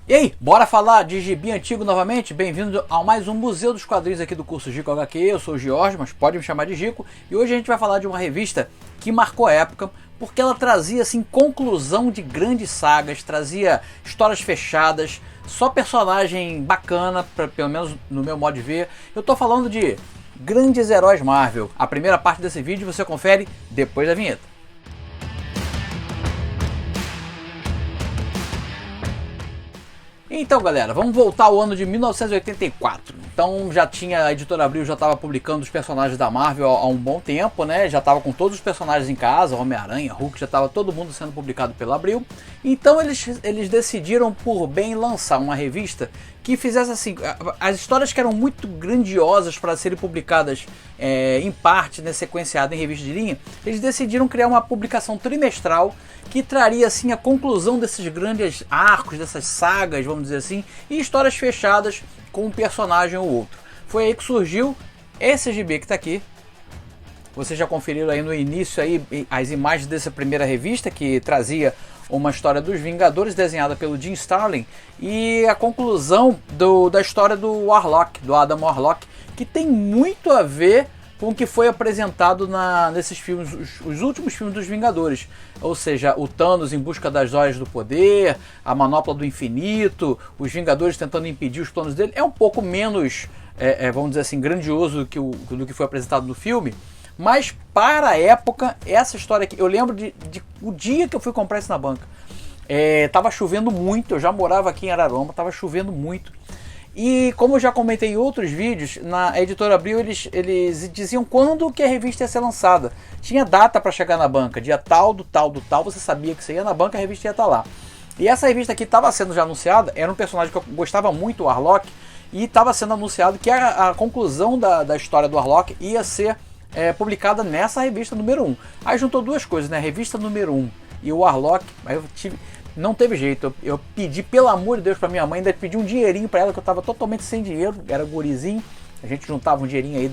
E aí, bora falar de gibi antigo novamente? Bem-vindo a mais um Museu dos Quadrinhos aqui do curso Gico HQ. Eu sou o Giorgio, mas pode me chamar de Gico. E hoje a gente vai falar de uma revista que marcou a época, porque ela trazia assim conclusão de grandes sagas, trazia histórias fechadas, só personagem bacana, pelo menos no meu modo de ver. Eu tô falando de Grandes Heróis Marvel. A primeira parte desse vídeo você confere depois da vinheta. Então galera, vamos voltar ao ano de 1984. Então a Editora Abril já estava publicando os personagens da Marvel há um bom tempo, né? Já estava com todos os personagens em casa, Homem-Aranha, Hulk, já estava todo mundo sendo publicado pela Abril. Então eles decidiram por bem lançar uma revista que fizesse assim, as histórias que eram muito grandiosas para serem publicadas em parte, né, sequenciada em revista de linha, eles decidiram criar uma publicação trimestral que traria assim a conclusão desses grandes arcos, dessas sagas, vamos dizer assim, e histórias fechadas com um personagem ou outro. Foi aí que surgiu esse gibi que está aqui. Vocês já conferiram aí no início aí as imagens dessa primeira revista que trazia uma história dos Vingadores desenhada pelo Jim Starlin e a conclusão da história do Warlock, do Adam Warlock, que tem muito a ver com o que foi apresentado nesses filmes, os últimos filmes dos Vingadores. Ou seja, o Thanos em busca das joias do poder, a manopla do infinito, os Vingadores tentando impedir os planos dele. É um pouco menos, vamos dizer assim, grandioso do que foi apresentado no filme. Mas para a época, essa história aqui, eu lembro o dia que eu fui comprar isso na banca. Tava chovendo muito, eu já morava aqui em Araruama, tava chovendo muito. E como eu já comentei em outros vídeos, na Editora Abril eles diziam quando que a revista ia ser lançada. Tinha data para chegar na banca, dia tal, do tal, você sabia que você ia na banca, a revista ia estar lá. E essa revista aqui estava sendo já anunciada, era um personagem que eu gostava muito, o Warlock, e estava sendo anunciado que a conclusão da história do Warlock ia ser publicada nessa revista número 1. Aí juntou duas coisas, né? Revista número 1 e o Warlock, aí não teve jeito, eu pedi pelo amor de Deus pra minha mãe, ainda pedi um dinheirinho pra ela, que eu tava totalmente sem dinheiro, era gurizinho, a gente juntava um dinheirinho aí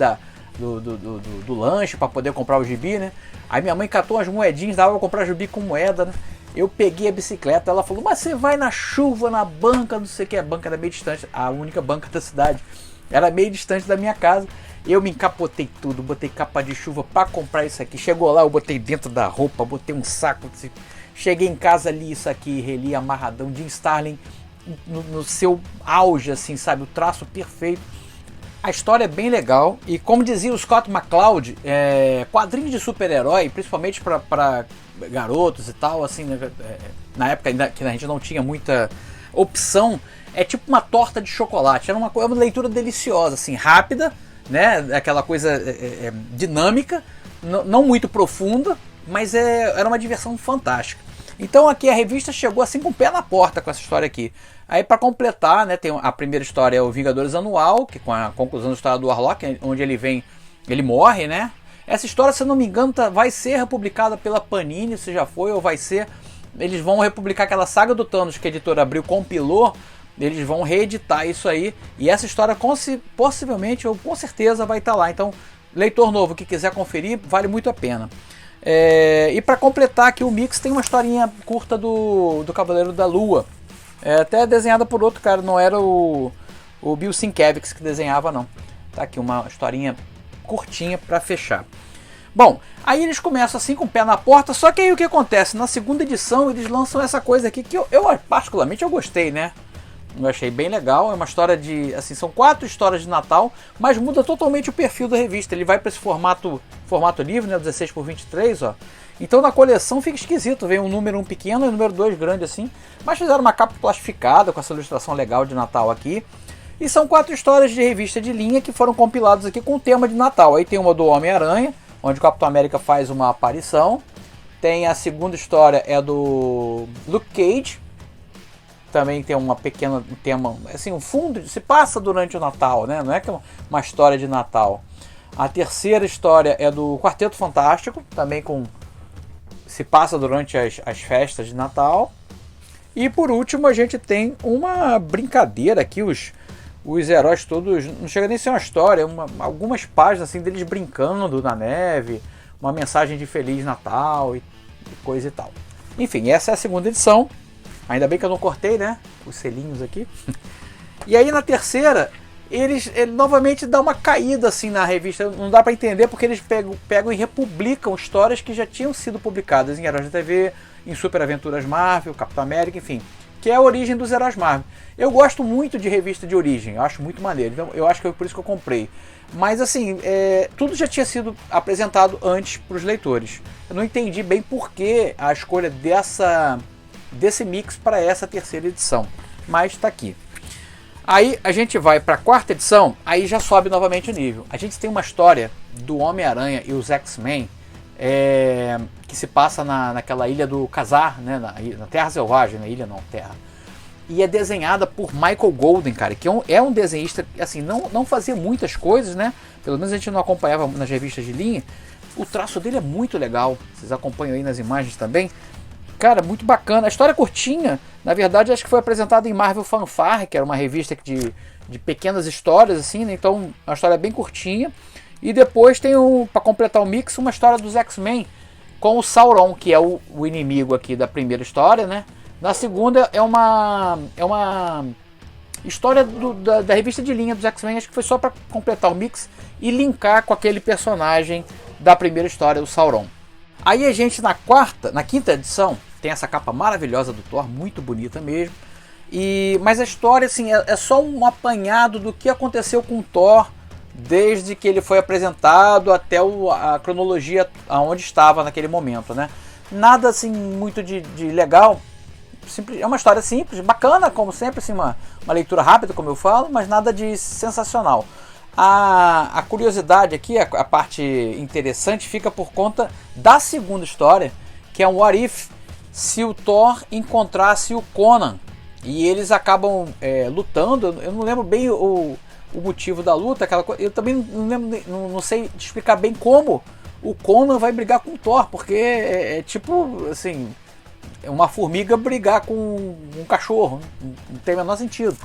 do lanche pra poder comprar o gibi, né? Aí minha mãe catou umas moedinhas, dava pra comprar gibi com moeda, né? Eu peguei a bicicleta, ela falou, mas você vai na chuva, na banca, não sei o que, a banca era meio distante, a única banca da cidade, era meio distante da minha casa. Eu me encapotei tudo, botei capa de chuva pra comprar isso aqui. Chegou lá, eu botei dentro da roupa, botei um saco. Cheguei em casa, li isso aqui, reli amarradão. Jim Starlin no seu auge, assim, sabe? O traço perfeito. A história é bem legal. E como dizia o Scott McCloud, quadrinhos de super-herói, principalmente para garotos e tal, assim, na época ainda que a gente não tinha muita opção, é tipo uma torta de chocolate. Era uma leitura deliciosa, assim, rápida, né? Aquela coisa dinâmica, não muito profunda, mas era uma diversão fantástica. Então aqui a revista chegou assim com o pé na porta com essa história aqui. Aí para completar, né, tem a primeira história, é o Vingadores Anual, que com a conclusão da história do Warlock, onde ele morre, né? Essa história, se eu não me engano, vai ser republicada pela Panini, se já foi ou vai ser. Eles vão republicar aquela saga do Thanos que a Editora Abril compilou. Eles vão reeditar isso aí. E essa história possivelmente ou com certeza vai estar lá. Então, leitor novo que quiser conferir, vale muito a pena. E para completar aqui o mix, tem uma historinha curta do Cavaleiro da Lua. Até desenhada por outro cara, não era o Bill Sienkiewicz que desenhava, não. Tá aqui uma historinha curtinha para fechar. Bom, aí eles começam assim com o pé na porta, só que aí o que acontece? Na segunda edição eles lançam essa coisa aqui que eu particularmente eu gostei, né? Eu achei bem legal, é uma história de, assim, são 4 histórias de Natal, mas muda totalmente o perfil da revista, ele vai para esse formato livre, né, 16x23, ó. Então na coleção fica esquisito, vem um número 1 pequeno e um número 2 grande assim, mas fizeram uma capa plastificada com essa ilustração legal de Natal aqui. E são 4 histórias de revista de linha que foram compiladas aqui com o tema de Natal. Aí tem uma do Homem-Aranha, onde o Capitão América faz uma aparição. Tem a segunda história, é do Luke Cage. Também tem uma pequena um tema, assim, um fundo, se passa durante o Natal, né? Não é que é uma história de Natal. A terceira história é do Quarteto Fantástico, também se passa durante as festas de Natal. E por último a gente tem uma brincadeira aqui, os heróis todos, não chega nem a ser uma história, algumas páginas assim deles brincando na neve, uma mensagem de Feliz Natal e coisa e tal. Enfim, essa é a segunda edição. Ainda bem que eu não cortei, né, os selinhos aqui. E aí na terceira, ele novamente dá uma caída assim na revista. Não dá para entender porque eles pegam e republicam histórias que já tinham sido publicadas em Heróis da TV, em Super Aventuras Marvel, Capitão América, enfim. Que é a origem dos Heróis Marvel. Eu gosto muito de revista de origem, eu acho muito maneiro. Então eu acho que é por isso que eu comprei. Mas assim, tudo já tinha sido apresentado antes para os leitores. Eu não entendi bem por que a escolha desse mix para essa terceira edição, mas está aqui. Aí a gente vai para a quarta edição, aí já sobe novamente o nível. A gente tem uma história do Homem-Aranha e os X-Men que se passa naquela ilha do Khazar, né, na Terra Selvagem, na ilha não, Terra. E é desenhada por Michael Golden, cara, que é um desenhista que assim, não fazia muitas coisas, né? Pelo menos a gente não acompanhava nas revistas de linha. O traço dele é muito legal, vocês acompanham aí nas imagens também. Cara, muito bacana. A história é curtinha, na verdade acho que foi apresentada em Marvel Fanfare, que era uma revista de pequenas histórias, assim, né? Então a história é bem curtinha. E depois tem, para completar o mix, uma história dos X-Men com o Sauron, que é o inimigo aqui da primeira história, né? Na segunda é uma história da revista de linha dos X-Men, acho que foi só para completar o mix e linkar com aquele personagem da primeira história, o Sauron. Aí a gente na quinta edição, tem essa capa maravilhosa do Thor, muito bonita mesmo. Mas a história assim, é só um apanhado do que aconteceu com o Thor desde que ele foi apresentado até a cronologia aonde estava naquele momento, né? Nada assim muito de legal. Simples, é uma história simples, bacana, como sempre, assim, uma leitura rápida, como eu falo, mas nada de sensacional. A curiosidade aqui, a parte interessante, fica por conta da segunda história, que é um What If, se o Thor encontrasse o Conan. E eles acabam lutando, eu não lembro bem o motivo da luta, aquela coisa, eu também não lembro, não sei explicar bem como o Conan vai brigar com o Thor, porque é tipo, assim, uma formiga brigar com um cachorro, não tem o menor sentido.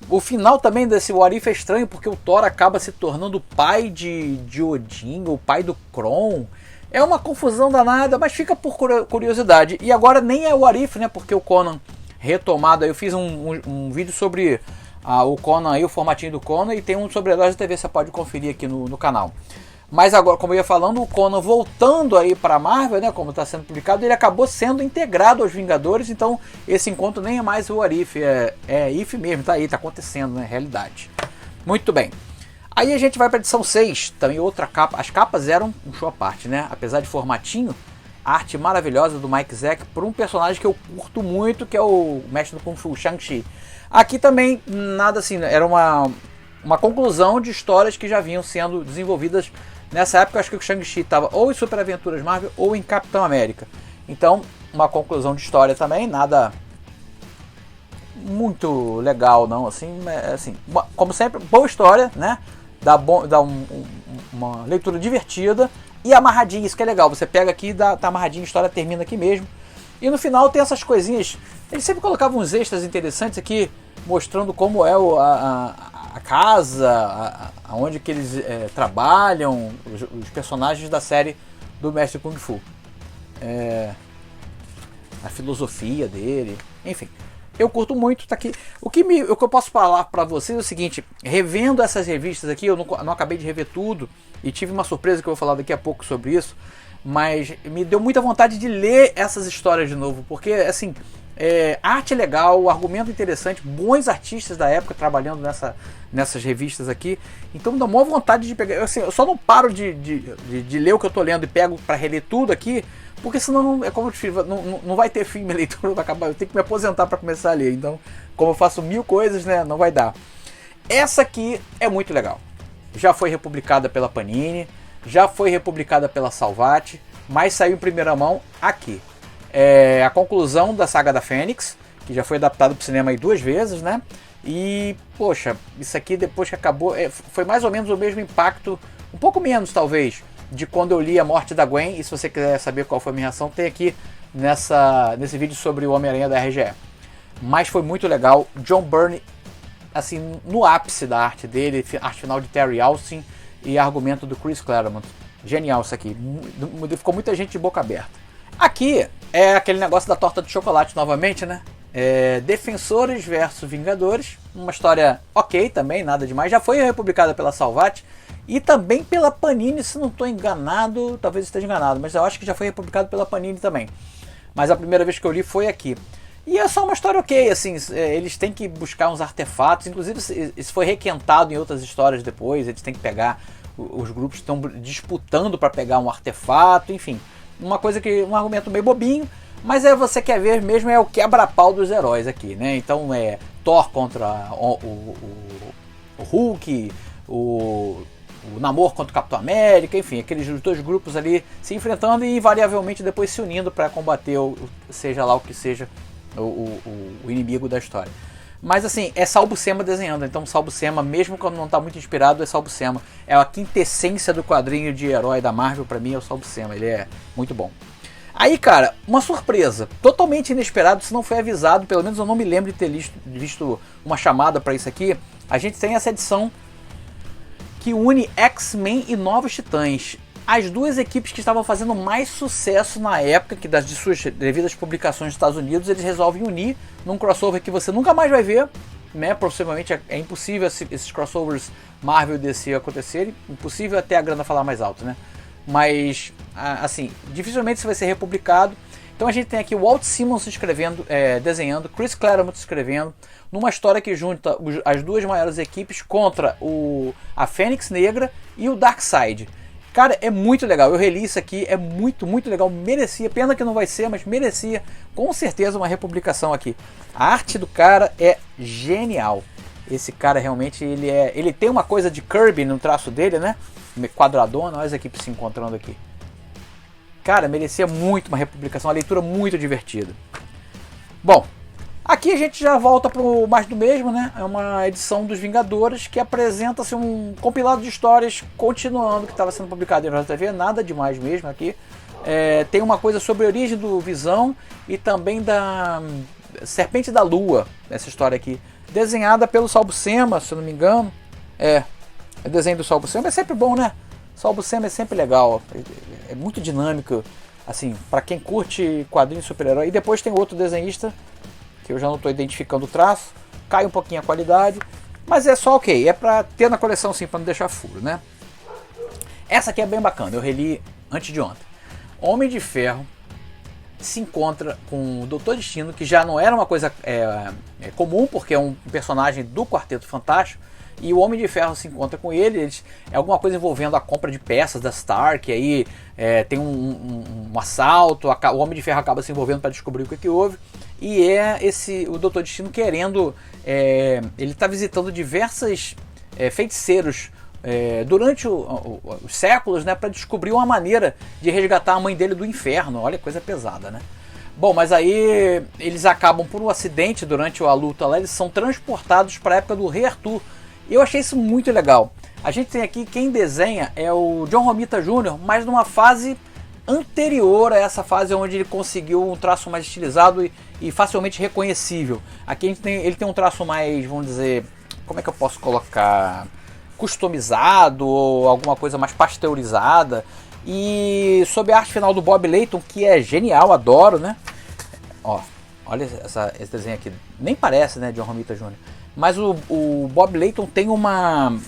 O final também desse What If é estranho, porque o Thor acaba se tornando o pai de Odin, o pai do Kron. É uma confusão danada, mas fica por curiosidade. E agora nem é o What If, né? Porque o Conan retomado, eu fiz um vídeo sobre o Conan aí, o formatinho do Conan, e tem um sobre Heróis da TV, você pode conferir aqui no canal. Mas agora, como eu ia falando, o Conan voltando aí para a Marvel, né, como está sendo publicado, ele acabou sendo integrado aos Vingadores, então esse encontro nem é mais o What If, é If mesmo, tá aí, tá acontecendo, né, realidade. Muito bem. Aí a gente vai para a edição 6, também outra capa, as capas eram um show à parte, né, apesar de formatinho, a arte maravilhosa do Mike Zeck por um personagem que eu curto muito, que é o mestre do Kung Fu, Shang-Chi. Aqui também, nada assim, era uma conclusão de histórias que já vinham sendo desenvolvidas. Nessa época, eu acho que o Shang-Chi estava ou em Super Aventuras Marvel ou em Capitão América. Então, uma conclusão de história também, nada muito legal, não, assim, como sempre, boa história, né? Dá uma leitura divertida e amarradinha, isso que é legal. Você pega aqui, tá amarradinho, a história termina aqui mesmo. E no final tem essas coisinhas. Eles sempre colocavam uns extras interessantes aqui, mostrando como é a casa, aonde que eles trabalham, os personagens da série do Mestre Kung Fu. A filosofia dele, enfim. Eu curto muito, tá aqui. O que eu posso falar para vocês é o seguinte, revendo essas revistas aqui, eu não acabei de rever tudo, e tive uma surpresa que eu vou falar daqui a pouco sobre isso, mas me deu muita vontade de ler essas histórias de novo, porque assim, arte legal, argumento interessante, bons artistas da época trabalhando nessas revistas aqui, então me dá uma vontade de pegar, eu só não paro de ler o que eu tô lendo e pego para reler tudo aqui, porque senão, como eu te falei, não vai ter fim, minha leitura vai acabar, eu tenho que me aposentar para começar a ler, então como eu faço 1000 coisas, né, não vai dar. Essa aqui é muito legal, já foi republicada pela Panini, já foi republicada pela Salvat, mas saiu em primeira mão aqui. A conclusão da saga da Fênix, que já foi adaptado para o cinema aí 2 vezes, né? E, poxa, isso aqui depois que acabou, foi mais ou menos o mesmo impacto, um pouco menos talvez, de quando eu li A Morte da Gwen. E se você quiser saber qual foi a minha reação, tem aqui nesse vídeo sobre o Homem-Aranha da RGE. Mas foi muito legal. John Byrne, assim, no ápice da arte dele, arte final de Terry Austin e argumento do Chris Claremont. Genial isso aqui, ficou muita gente de boca aberta. Aqui é aquele negócio da torta de chocolate novamente, né? Defensores versus Vingadores, uma história ok também, nada demais. Já foi republicada pela Salvat e também pela Panini, se não estou enganado, talvez esteja enganado, mas eu acho que já foi republicado pela Panini também. Mas a primeira vez que eu li foi aqui. E é só uma história ok, assim, eles têm que buscar uns artefatos, inclusive isso foi requentado em outras histórias depois, eles têm que pegar, os grupos estão disputando para pegar um artefato, enfim, um argumento meio bobinho, mas você quer ver mesmo o quebra-pau dos heróis aqui, né? Então Thor contra o Hulk, o Namor contra o Capitão América, enfim, aqueles 2 grupos ali se enfrentando e invariavelmente depois se unindo para combater seja lá o que seja o inimigo da história. Mas assim, é Sal Buscema desenhando, então Sal Buscema, mesmo quando não está muito inspirado, é Sal Buscema. É a quintessência do quadrinho de herói da Marvel, para mim é o Sal Buscema, ele é muito bom. Aí, cara, uma surpresa, totalmente inesperado, se não foi avisado, pelo menos eu não me lembro de ter visto uma chamada para isso aqui. A gente tem essa edição que une X-Men e Novos Titãs. As 2 equipes que estavam fazendo mais sucesso na época, que de suas devidas publicações nos Estados Unidos, eles resolvem unir num crossover que você nunca mais vai ver, né? Possivelmente é impossível esses crossovers Marvel e DC acontecerem, impossível até a grana falar mais alto, né? Mas, assim, dificilmente isso vai ser republicado. Então a gente tem aqui o Walt Simmons desenhando, Chris Claremont escrevendo, numa história que junta as 2 maiores equipes contra a Fênix Negra e o Darkseid. Cara, é muito legal, eu reli isso aqui, é muito, muito legal, merecia, pena que não vai ser, mas merecia com certeza uma republicação aqui. A arte do cara é genial, esse cara realmente, ele tem uma coisa de Kirby no traço dele, né, quadradona, olha as equipes se encontrando aqui. Cara, merecia muito uma republicação, uma leitura muito divertida. Bom, aqui a gente já volta para o mais do mesmo, né? É uma edição dos Vingadores que apresenta-se um compilado de histórias continuando que estava sendo publicado em JTV, nada demais mesmo aqui. Tem uma coisa sobre a origem do Visão e também da Serpente da Lua, essa história aqui, desenhada pelo Sal Buscema, se eu não me engano. É desenho do Sal Buscema, é sempre bom, né? Sal Buscema é sempre legal, é muito dinâmico, assim, para quem curte quadrinhos super-herói. E depois tem outro desenhista, que eu já não estou identificando o traço, cai um pouquinho a qualidade, mas é só ok, é para ter na coleção sim, para não deixar furo, né? Essa aqui é bem bacana, eu reli antes de ontem. Homem de Ferro se encontra com o Doutor Destino, que já não era uma coisa comum, porque é um personagem do Quarteto Fantástico, e o Homem de Ferro se encontra com ele, é alguma coisa envolvendo a compra de peças da Stark, aí tem um assalto, o Homem de Ferro acaba se envolvendo para descobrir o que houve, e o Doutor Destino querendo, ele está visitando diversos feiticeiros durante os séculos, né, para descobrir uma maneira de resgatar a mãe dele do inferno. Olha, coisa pesada, né? Bom, mas aí eles acabam por um acidente durante a luta lá, eles são transportados para a época do Rei Arthur. Eu achei isso muito legal. A gente tem aqui, quem desenha é o John Romita Jr., mas numa fase anterior a essa fase onde ele conseguiu um traço mais estilizado e facilmente reconhecível. Aqui ele tem um traço mais, vamos dizer, como é que eu posso colocar, customizado ou alguma coisa mais pasteurizada. E sob a arte final do Bob Layton, que é genial, adoro, né? Ó, olha esse desenho aqui, nem parece, né, John Romita Jr., mas o Bob Layton tem uma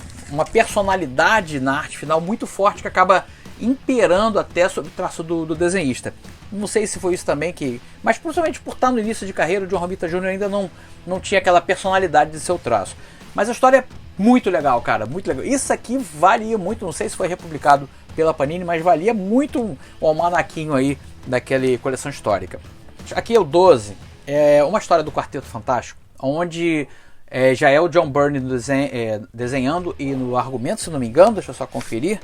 personalidade na arte final muito forte que acaba imperando até sobre o traço do desenhista. Não sei se foi isso também mas principalmente por estar no início de carreira, o John Romita Jr. ainda não tinha aquela personalidade de seu traço. Mas a história é muito legal, cara, muito legal. Isso aqui valia muito, não sei se foi republicado pela Panini, mas valia muito o almanaquinho aí daquela coleção histórica. Aqui é o 12, é uma história do Quarteto Fantástico, onde já é o John Byrne desenhando e no argumento, se não me engano, deixa eu só conferir.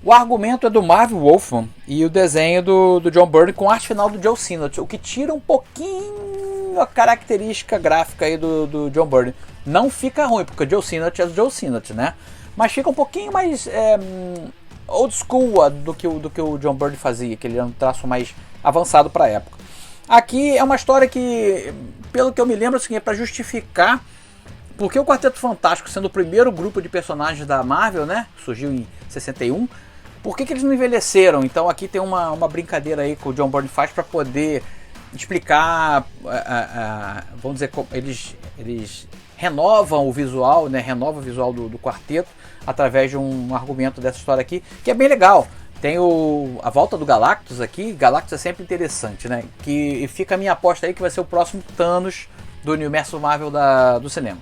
O argumento é do Marv Wolfman e o desenho do John Byrne com arte final do Joe Sinnott, o que tira um pouquinho a característica gráfica aí do John Byrne. Não fica ruim, porque o Joe Sinnott é o Joe Sinnott, né? Mas fica um pouquinho mais old school do que o John Byrne fazia, que ele era um traço mais avançado para a época. Aqui é uma história que, pelo que eu me lembro, assim, é para justificar porque o Quarteto Fantástico, sendo o primeiro grupo de personagens da Marvel, né, surgiu em 61, por que eles não envelheceram? Então aqui tem uma brincadeira aí que o John Byrne faz para poder explicar, vamos dizer, eles renovam o visual, né, renova o visual do quarteto através de um argumento dessa história aqui, que é bem legal. Tem a volta do Galactus aqui. Galactus é sempre interessante, né? Que fica a minha aposta aí que vai ser o próximo Thanos do universo Marvel do cinema.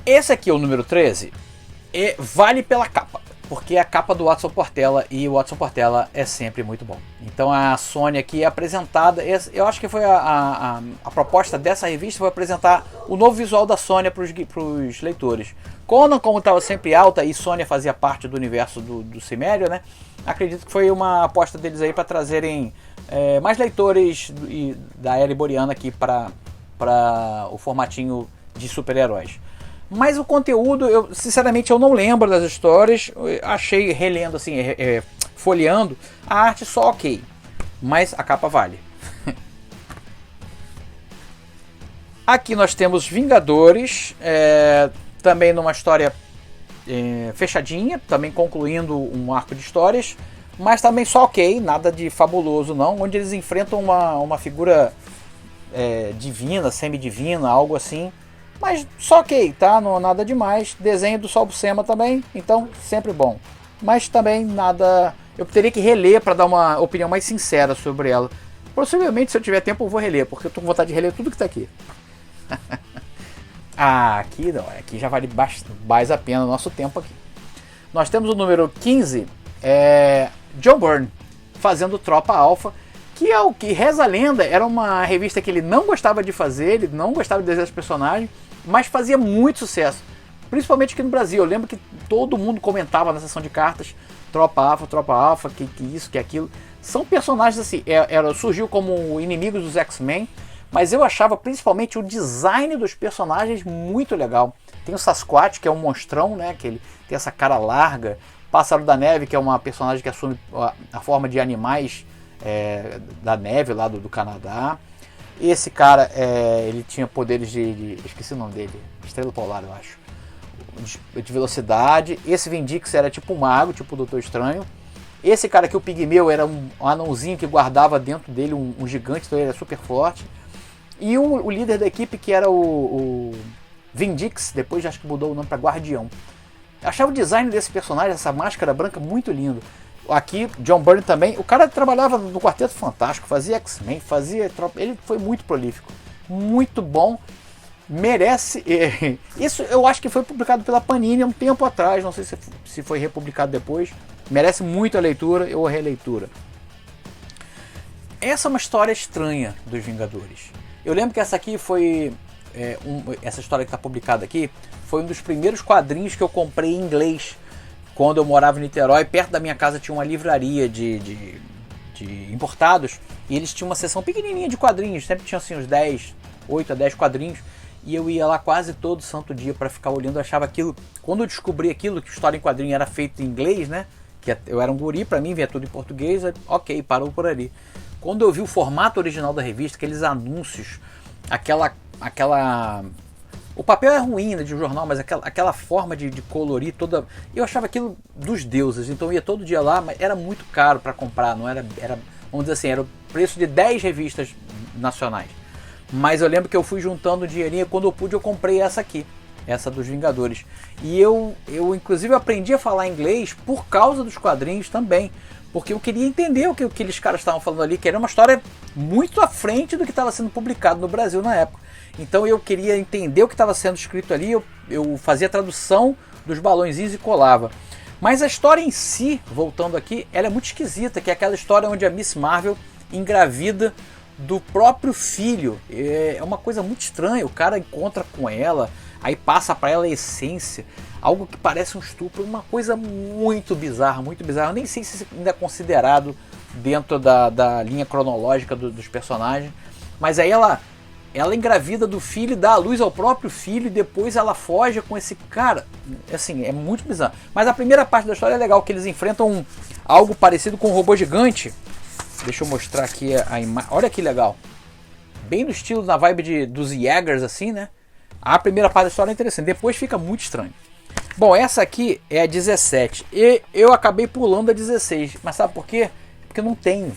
Esse aqui é o número 13 e vale pela capa, porque é a capa do Watson Portela e o Watson Portela é sempre muito bom. Então a Sony aqui é apresentada, eu acho que foi a proposta dessa revista foi apresentar o novo visual da Sony para os leitores. Conan, como estava sempre alta e Sony fazia parte do universo do Cimério, né? Acredito que foi uma aposta deles aí para trazerem mais leitores da era iboriana aqui para o formatinho de super-heróis. Mas o conteúdo, sinceramente eu não lembro das histórias, achei relendo assim, folheando, a arte só ok, mas a capa vale. Aqui nós temos Vingadores, também numa história fechadinha, também concluindo um arco de histórias, mas também só ok, nada de fabuloso não, onde eles enfrentam uma figura divina, semidivina, algo assim. Mas só ok, tá? Não nada demais. Desenho do Sol Buscema também, então sempre bom. Mas também nada. Eu teria que reler para dar uma opinião mais sincera sobre ela. Possivelmente, se eu tiver tempo, eu vou reler, porque eu tô com vontade de reler tudo que tá aqui. Aqui não, aqui já vale mais a pena o nosso tempo aqui. Nós temos o número 15, John Byrne, fazendo Tropa Alpha, que é o que reza a lenda, era uma revista que ele não gostava de fazer, ele não gostava de desenhar os personagens, mas fazia muito sucesso, principalmente aqui no Brasil. Eu lembro que todo mundo comentava na sessão de cartas, Tropa Alpha, que isso, que aquilo. São personagens assim, surgiu como inimigos dos X-Men, mas eu achava principalmente o design dos personagens muito legal. Tem o Sasquatch, que é um monstrão, né, que ele tem essa cara larga, Pássaro da Neve, que é uma personagem que assume a forma de animais da neve lá do Canadá. Esse cara, ele tinha poderes esqueci o nome dele, Estrela Polar, eu acho, de velocidade. Esse Vindix era tipo um mago, tipo o Doutor Estranho. Esse cara aqui, o Pigmeu, era um anãozinho que guardava dentro dele um gigante, então ele era super forte. E o líder da equipe, que era o Vindix, depois acho que mudou o nome para Guardião. Eu achava o design desse personagem, essa máscara branca, muito lindo. Aqui, John Byrne também, o cara trabalhava no Quarteto Fantástico, fazia X-Men, ele foi muito prolífico, muito bom, merece. Isso eu acho que foi publicado pela Panini há um tempo atrás, não sei se foi republicado depois, merece muito a leitura ou a releitura. Essa é uma história estranha dos Vingadores. Eu lembro que essa aqui foi, essa história que está publicada aqui, foi um dos primeiros quadrinhos que eu comprei em inglês. Quando eu morava em Niterói, perto da minha casa tinha uma livraria de importados, e eles tinham uma seção pequenininha de quadrinhos, sempre tinham assim uns 8 a 10 quadrinhos, e eu ia lá quase todo santo dia para ficar olhando. Eu achava aquilo, quando eu descobri aquilo, que história em quadrinho era feito em inglês, né, que eu era um guri, para mim vinha tudo em português, ok, parou por ali. Quando eu vi o formato original da revista, aqueles anúncios, o papel é ruim, né, de um jornal, mas aquela forma de colorir toda... Eu achava aquilo dos deuses, então eu ia todo dia lá, mas era muito caro para comprar, não era, vamos dizer assim, era o preço de 10 revistas nacionais. Mas eu lembro que eu fui juntando dinheirinho, quando eu pude eu comprei essa aqui, essa dos Vingadores. E eu inclusive aprendi a falar inglês por causa dos quadrinhos também, porque eu queria entender o que aqueles caras estavam falando ali, que era uma história muito à frente do que estava sendo publicado no Brasil na época. Então eu queria entender o que estava sendo escrito ali, eu fazia a tradução dos balõezinhos e colava. Mas a história em si, voltando aqui, ela é muito esquisita, que é aquela história onde a Miss Marvel engravida do próprio filho. É uma coisa muito estranha, o cara encontra com ela, aí passa para ela a essência. algo que parece um estupro, uma coisa muito bizarra, muito bizarra. Eu nem sei se isso ainda é considerado dentro da linha cronológica dos personagens, mas aí ela engravida do filho, dá a luz ao próprio filho e depois ela foge com esse cara. Assim, é muito bizarro. Mas a primeira parte da história é legal, que eles enfrentam algo parecido com um robô gigante. Deixa eu mostrar aqui a imagem. Olha que legal. Bem no estilo, na vibe dos Jaegers, assim, né? A primeira parte da história é interessante, depois fica muito estranho. Bom, essa aqui é a 17 e eu acabei pulando a 16, mas sabe por quê? Porque eu não tenho.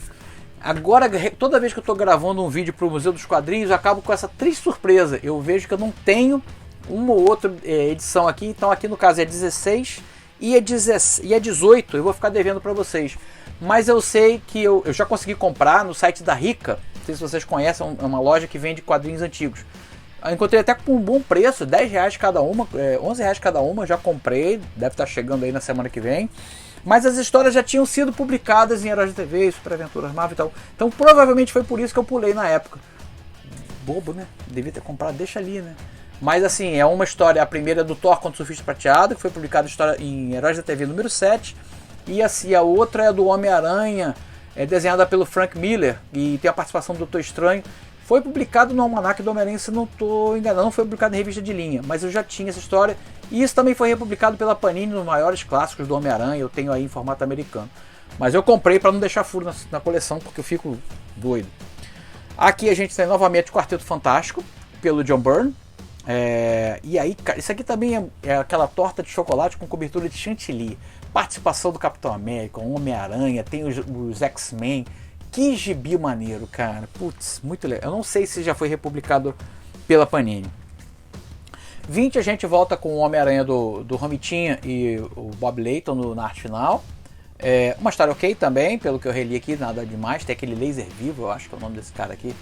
Agora, toda vez que eu estou gravando um vídeo para o Museu dos Quadrinhos, eu acabo com essa triste surpresa. Eu vejo que eu não tenho uma ou outra edição aqui, então aqui no caso é 16 e é 18, eu vou ficar devendo para vocês. Mas eu sei que eu já consegui comprar no site da Rica, não sei se vocês conhecem, é uma loja que vende quadrinhos antigos. Eu encontrei até com um bom preço, R$10 cada uma, R$11 cada uma, já comprei, deve estar chegando aí na semana que vem. Mas as histórias já tinham sido publicadas em Heróis da TV, Super Aventuras Marvel e tal. Então provavelmente foi por isso que eu pulei na época. Bobo, né? Devia ter comprado, deixa ali, né? Mas assim, é uma história, a primeira é do Thor contra o Surfista Prateado, que foi publicada em Heróis da TV número 7. E assim, a outra é do Homem-Aranha, desenhada pelo Frank Miller, e tem a participação do Doutor Estranho. Foi publicado no Almanac do Homem-Aranha, se não estou enganado, não foi publicado em revista de linha, mas eu já tinha essa história. E isso também foi republicado pela Panini nos maiores clássicos do Homem-Aranha, eu tenho aí em formato americano. Mas eu comprei para não deixar furo na coleção, porque eu fico doido. Aqui a gente tem novamente o Quarteto Fantástico, pelo John Byrne. E aí, isso aqui também é aquela torta de chocolate com cobertura de chantilly. Participação do Capitão América, Homem-Aranha, tem os X-Men. Que gibi maneiro, cara. Putz, muito legal. Eu não sei se já foi republicado pela Panini. 20 a gente volta com o Homem-Aranha do Romitinha e o Bob Layton na arte final. Uma história ok também, pelo que eu reli aqui, nada demais. Tem aquele Laser Vivo, eu acho que é o nome desse cara aqui.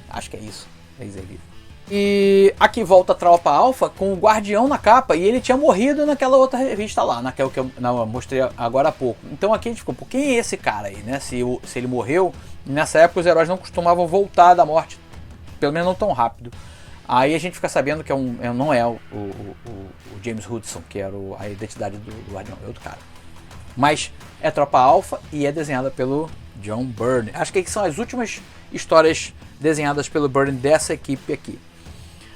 Acho que é isso, Laser Vivo. E aqui volta a Tropa Alpha com o Guardião na capa, e ele tinha morrido naquela outra revista lá, naquela que eu mostrei agora há pouco. Então aqui a gente ficou, por quem é esse cara aí, né? Se ele morreu, nessa época os heróis não costumavam voltar da morte, pelo menos não tão rápido. Aí a gente fica sabendo que não é o James Hudson, que era a identidade do Guardião, é outro cara. Mas é Tropa Alpha e é desenhada pelo John Byrne. Acho que são as últimas histórias desenhadas pelo Byrne dessa equipe aqui.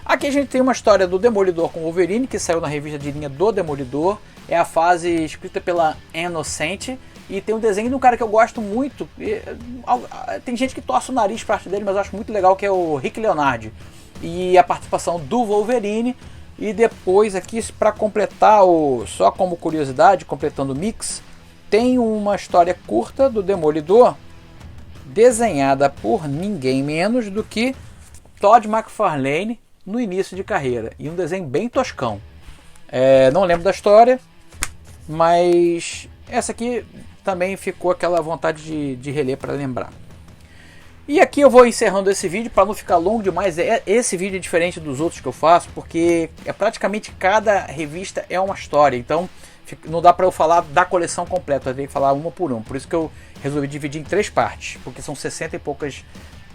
Aqui a gente tem uma história do Demolidor com Wolverine, que saiu na revista de linha do Demolidor. É a fase escrita pela Innocent. E tem um desenho de um cara que eu gosto muito. Tem gente que torce o nariz para arte dele, mas eu acho muito legal, que é o Rick Leonardi. E a participação do Wolverine. E depois aqui, para completar, só como curiosidade, completando o mix, tem uma história curta do Demolidor, desenhada por ninguém menos do que Todd McFarlane, no início de carreira, e um desenho bem toscão. Não lembro da história, mas essa aqui também ficou aquela vontade de reler para lembrar. E aqui eu vou encerrando esse vídeo para não ficar longo demais. Esse vídeo é diferente dos outros que eu faço, porque praticamente cada revista é uma história, então não dá para eu falar da coleção completa, eu tenho que falar uma por uma. Por isso que eu resolvi dividir em 3 partes, porque são 60 e poucas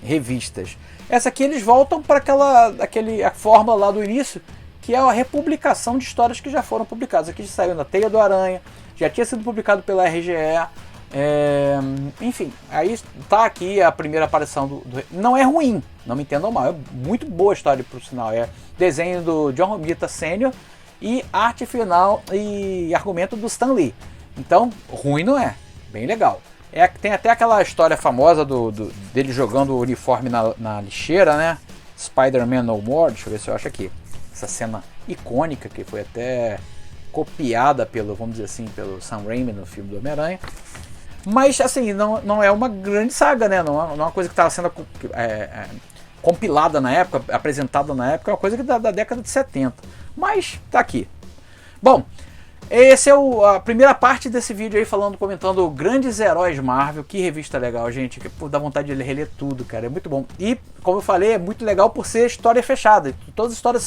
revistas. Essa aqui eles voltam para a fórmula lá do início, que é a republicação de histórias que já foram publicadas. Aqui já saiu na Teia do Aranha, já tinha sido publicado pela RGE. Enfim, aí tá aqui a primeira aparição não é ruim, não me entendam mal, é muito boa a história, por sinal. É desenho do John Romita Sr. e arte final e argumento do Stan Lee. Então, ruim não é, bem legal. Tem até aquela história famosa dele jogando o uniforme na lixeira, né? Spider-Man No More, deixa eu ver se eu acho aqui. Essa cena icônica que foi até copiada vamos dizer assim, pelo Sam Raimi no filme do Homem-Aranha. Mas assim, não é uma grande saga, né? Não é uma coisa que estava sendo compilada na época, apresentada na época, é uma coisa que da década de 70. Mas tá aqui. Bom, esse é a primeira parte desse vídeo aí, comentando grandes heróis Marvel. Que revista legal, gente, que dá vontade de reler tudo, cara, é muito bom. E, como eu falei, é muito legal por ser história fechada. Todas as histórias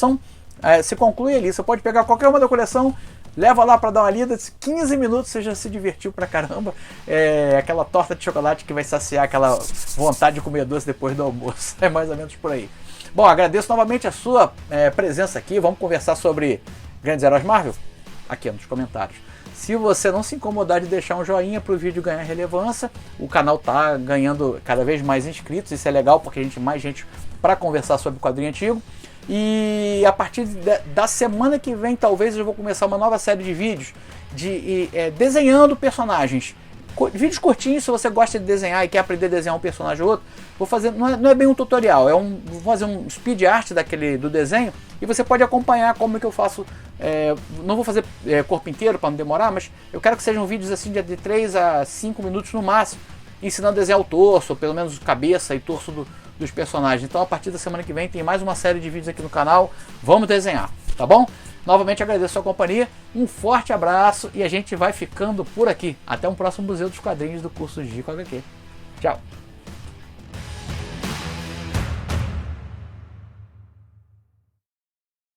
se concluem ali, você pode pegar qualquer uma da coleção, leva lá para dar uma lida, 15 minutos você já se divertiu pra caramba. Aquela torta de chocolate que vai saciar aquela vontade de comer doce depois do almoço, é mais ou menos por aí. Bom, agradeço novamente a sua presença aqui, vamos conversar sobre grandes heróis Marvel? aqui nos comentários. Se você não se incomodar de deixar um joinha para o vídeo ganhar relevância, o canal tá ganhando cada vez mais inscritos, isso é legal porque a gente tem mais gente para conversar sobre quadrinho antigo. E a partir da semana que vem, talvez eu vou começar uma nova série de vídeos de desenhando personagens. Vídeos curtinhos, se você gosta de desenhar e quer aprender a desenhar um personagem ou outro, vou fazer, não é bem um tutorial, vou fazer um speed art do desenho e você pode acompanhar como é que eu faço. Não vou fazer corpo inteiro para não demorar, mas eu quero que sejam vídeos assim de 3 a 5 minutos no máximo, ensinando a desenhar o torso, ou pelo menos cabeça e torso dos personagens. Então a partir da semana que vem tem mais uma série de vídeos aqui no canal, vamos desenhar, tá bom? Novamente agradeço a sua companhia, um forte abraço e a gente vai ficando por aqui. Até um próximo Museu dos Quadrinhos do curso Gico HQ. Tchau!